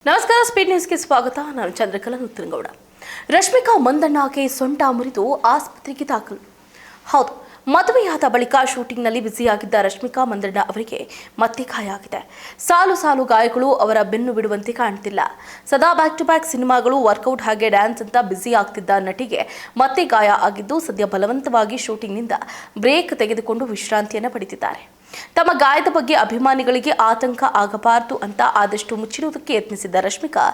ನಮಸ್ಕಾರ, ಸ್ಪೀಡ್ ನ್ಯೂಸ್ಗೆ ಸ್ವಾಗತ. ನಾನು ಚಂದ್ರಕಲಾ ನುತ್ತನಗೌಡ. ರಶ್ಮಿಕಾ ಮಂದಣ್ಣಗೆ ಸೊಂಟ ಮುರಿದು ಆಸ್ಪತ್ರೆಗೆ ದಾಖಲು. ಹೌದು, ಮದುವೆಯಾದ ಬಳಿಕ ಶೂಟಿಂಗ್ನಲ್ಲಿ ಬ್ಯುಸಿಯಾಗಿದ್ದ ರಶ್ಮಿಕಾ ಮಂದಣ್ಣ ಅವರಿಗೆ ಮತ್ತೆ ಗಾಯ ಆಗಿದೆ. ಸಾಲು ಸಾಲು ಗಾಯಗಳು ಅವರ ಬೆನ್ನು ಬಿಡುವಂತೆ ಕಾಣ್ತಿಲ್ಲ. ಸದಾ ಬ್ಯಾಕ್ ಟು ಬ್ಯಾಕ್ ಸಿನಿಮಾಗಳು, ವರ್ಕೌಟ್ ಹಾಗೆ ಡ್ಯಾನ್ಸ್ ಅಂತ ಬ್ಯುಸಿ ಆಗ್ತಿದ್ದ ನಟಿಗೆ ಮತ್ತೆ ಗಾಯ ಆಗಿದ್ದು, ಸದ್ಯ ಬಲವಂತವಾಗಿ ಶೂಟಿಂಗ್ನಿಂದ ಬ್ರೇಕ್ ತೆಗೆದುಕೊಂಡು ವಿಶ್ರಾಂತಿಯನ್ನು ಪಡೆದಿದ್ದಾರೆ. ತಮ್ಮ ಗಾಯದ ಬಗ್ಗೆ ಅಭಿಮಾನಿಗಳಿಗೆ ಆತಂಕ ಆಗಬಾರದು ಅಂತ ಆದಷ್ಟು ಮುಚ್ಚಿಡುವುದಕ್ಕೆ ಯತ್ನಿಸಿದ್ದ ರಶ್ಮಿಕಾ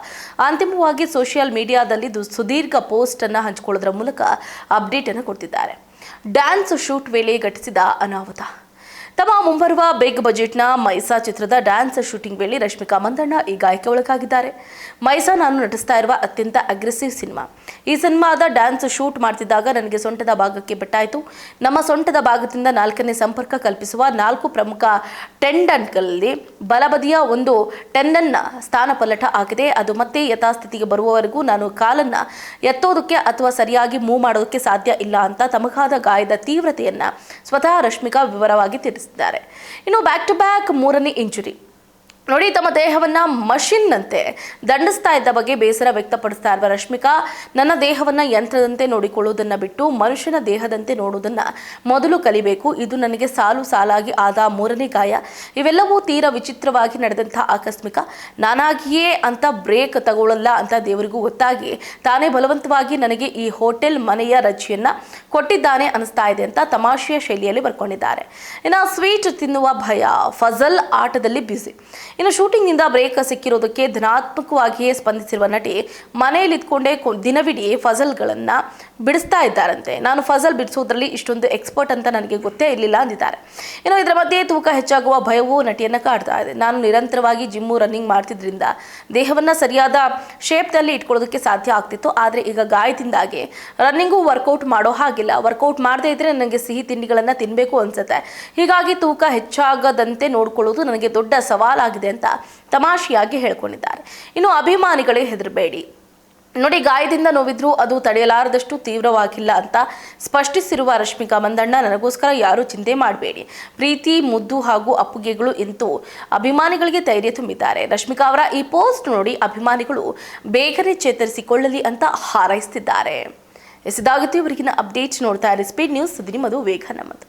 ಅಂತಿಮವಾಗಿ ಸೋಷಿಯಲ್ ಮೀಡಿಯಾದಲ್ಲಿ ಸುದೀರ್ಘ ಪೋಸ್ಟ್ ಅನ್ನು ಹಂಚಿಕೊಳ್ಳೋದ್ರ ಮೂಲಕ ಅಪ್ಡೇಟ್ ಅನ್ನು ಕೊಡ್ತಿದ್ದಾರೆ. ಡ್ಯಾನ್ಸ್ ಶೂಟ್ ವೇಳೆ ಘಟಿಸಿದ ಅನಾಹುತ. ತಮ್ಮ ಮುಂಬರುವ ಬಿಗ್ ಬಜೆಟ್ನ ಮೈಸಾ ಚಿತ್ರದ ಡ್ಯಾನ್ಸ್ ಶೂಟಿಂಗ್ ವೇಳೆ ರಶ್ಮಿಕಾ ಮಂದಣ್ಣ ಈ ಗಾಯಕ್ಕೆ ಒಳಗಾಗಿದ್ದಾರೆ. ಮೈಸಾ ನಾನು ನಟಿಸ್ತಾ ಇರುವ ಅತ್ಯಂತ ಅಗ್ರೆಸಿವ್ ಸಿನಿಮಾ. ಈ ಸಿನಿಮಾದ ಡ್ಯಾನ್ಸ್ ಶೂಟ್ ಮಾಡ್ತಿದ್ದಾಗ ನನಗೆ ಸೊಂಟದ ಭಾಗಕ್ಕೆ ಪೆಟ್ಟಾಯಿತು. ನಮ್ಮ ಸೊಂಟದ ಭಾಗದಿಂದ 4ನೇ ಸಂಪರ್ಕ ಕಲ್ಪಿಸುವ 4 ಪ್ರಮುಖ ಟೆಂಡನ್ಗಳಲ್ಲಿ ಬಲಬದಿಯ ಒಂದು ಟೆಂಡನ್ನ ಸ್ಥಾನಪಲ್ಲಟ ಆಗಿದೆ. ಅದು ಮತ್ತೆ ಯಥಾಸ್ಥಿತಿಗೆ ಬರುವವರೆಗೂ ನಾನು ಕಾಲನ್ನ ಎತ್ತೋದಕ್ಕೆ ಅಥವಾ ಸರಿಯಾಗಿ ಮೂವ್ ಮಾಡೋದಕ್ಕೆ ಸಾಧ್ಯ ಇಲ್ಲ ಅಂತ ತಮಗಾದ ಗಾಯದ ತೀವ್ರತೆಯನ್ನ ಸ್ವತಃ ರಶ್ಮಿಕಾ ವಿವರವಾಗಿ ತಿಳಿಸಿದ್ದಾರೆ. ಇನ್ನು ಬ್ಯಾಕ್ ಟು ಬ್ಯಾಕ್ 3ನೇ ಇಂಜುರಿ ನೋಡಿ. ತಮ್ಮ ದೇಹವನ್ನ ಮಷಿನ್ನಂತೆ ದಂಡಿಸ್ತಾ ಇದ್ದ ಬಗ್ಗೆ ಬೇಸರ ವ್ಯಕ್ತಪಡಿಸ್ತಾ ಇರುವ ರಶ್ಮಿಕಾ, ನನ್ನ ದೇಹವನ್ನ ಯಂತ್ರದಂತೆ ನೋಡಿಕೊಳ್ಳುವುದನ್ನ ಬಿಟ್ಟು ಮನುಷ್ಯನ ದೇಹದಂತೆ ನೋಡುವುದನ್ನ ಮೊದಲು ಕಲಿಬೇಕು. ಇದು ನನಗೆ ಸಾಲು ಸಾಲಾಗಿ ಆದ 3ನೇ ಗಾಯ. ಇವೆಲ್ಲವೂ ತೀರಾ ವಿಚಿತ್ರವಾಗಿ ನಡೆದಂತಹ ಆಕಸ್ಮಿಕ. ನಾನಾಗಿಯೇ ಅಂತ ಬ್ರೇಕ್ ತಗೊಳ್ಳಲ್ಲ ಅಂತ ದೇವರಿಗೂ ಗೊತ್ತಾಗಿ ತಾನೇ ಬಲವಂತವಾಗಿ ನನಗೆ ಈ ಹೋಟೆಲ್ ಮನೆಯ ರಜೆಯನ್ನ ಕೊಟ್ಟಿದ್ದಾನೆ ಅನಿಸ್ತಾ ಇದೆ ಅಂತ ತಮಾಷೆಯ ಶೈಲಿಯಲ್ಲಿ ಬರ್ಕೊಂಡಿದ್ದಾರೆ. ಇನ್ನು ಸ್ವೀಟ್ ತಿನ್ನುವ ಭಯ, ಫಜಲ್ ಆಟದಲ್ಲಿ ಬ್ಯುಸಿ. ಇನ್ನು ಶೂಟಿಂಗ್ನಿಂದ ಬ್ರೇಕ್ ಸಿಕ್ಕಿರೋದಕ್ಕೆ ಧನಾತ್ಮಕವಾಗಿಯೇ ಸ್ಪಂದಿಸಿರುವ ನಟಿ ಮನೆಯಲ್ಲಿ ಇದ್ಕೊಂಡೇ ದಿನವಿಡೀ ಫಜಲ್ಗಳನ್ನು ಬಿಡಿಸ್ತಾ ಇದ್ದಾರಂತೆ. ನಾನು ಫಜಲ್ ಬಿಡಿಸೋದ್ರಲ್ಲಿ ಇಷ್ಟೊಂದು ಎಕ್ಸ್ಪರ್ಟ್ ಅಂತ ನನಗೆ ಗೊತ್ತೇ ಇರಲಿಲ್ಲ ಅಂದಿದ್ದಾರೆ. ಇನ್ನು ಇದರ ಮಧ್ಯೆ ತೂಕ ಹೆಚ್ಚಾಗುವ ಭಯವೂ ನಟಿಯನ್ನು ಕಾಡ್ತಾ ಇದೆ. ನಾನು ನಿರಂತರವಾಗಿ ಜಿಮ್ಮು, ರನ್ನಿಂಗ್ ಮಾಡ್ತಿದ್ರಿಂದ ದೇಹವನ್ನು ಸರಿಯಾದ ಶೇಪ್ನಲ್ಲಿ ಇಟ್ಕೊಳ್ಳೋದಕ್ಕೆ ಸಾಧ್ಯ ಆಗ್ತಿತ್ತು. ಆದರೆ ಈಗ ಗಾಯದಿಂದಾಗಿ ರನ್ನಿಂಗು ವರ್ಕೌಟ್ ಮಾಡೋ ಹಾಗಿಲ್ಲ. ವರ್ಕೌಟ್ ಮಾಡದೇ ಇದ್ರೆ ನನಗೆ ಸಿಹಿ ತಿಂಡಿಗಳನ್ನು ತಿನ್ನಬೇಕು ಅನ್ಸುತ್ತೆ. ಹೀಗಾಗಿ ತೂಕ ಹೆಚ್ಚಾಗದಂತೆ ನೋಡ್ಕೊಳ್ಳೋದು ನನಗೆ ದೊಡ್ಡ ಸವಾಲಾಗಿದೆ ಅಂತ ತಮಾಷೆಯಾಗಿ ಹೇಳ್ಕೊಂಡಿದ್ದಾರೆ. ಇನ್ನು ಅಭಿಮಾನಿಗಳೇ ಹೆದರಬೇಡಿ ನೋಡಿ, ಗಾಯದಿಂದ ನೋವಿದ್ರೂ ಅದು ತಡೆಯಲಾರದಷ್ಟು ತೀವ್ರವಾಗಿಲ್ಲ ಅಂತ ಸ್ಪಷ್ಟಿಸಿರುವ ರಶ್ಮಿಕಾ ಮಂದಣ್ಣ, ನನಗೋಸ್ಕರ ಯಾರೂ ಚಿಂತೆ ಮಾಡಬೇಡಿ. ಪ್ರೀತಿ, ಮುದ್ದು ಹಾಗೂ ಅಪ್ಪುಗೆಗಳು ಎಂತೂ ಅಭಿಮಾನಿಗಳಿಗೆ ಧೈರ್ಯ ತುಂಬಿದ್ದಾರೆ. ರಶ್ಮಿಕಾ ಅವರ ಈ ಪೋಸ್ಟ್ ನೋಡಿ ಅಭಿಮಾನಿಗಳು ಬೇಗನೆ ಚೇತರಿಸಿಕೊಳ್ಳಲಿ ಅಂತ ಹಾರೈಸುತ್ತಿದ್ದಾರೆ. ಇದಾಗಿತ್ತು ಇವರಿಗಿನ ಅಪ್ಡೇಟ್. ನೋಡ್ತಾ ಇರಿ ಸ್ಪೀಡ್ ನ್ಯೂಸ್. ನಿಮ್ಮದು ವೇಗ ನಮ್ಮದು.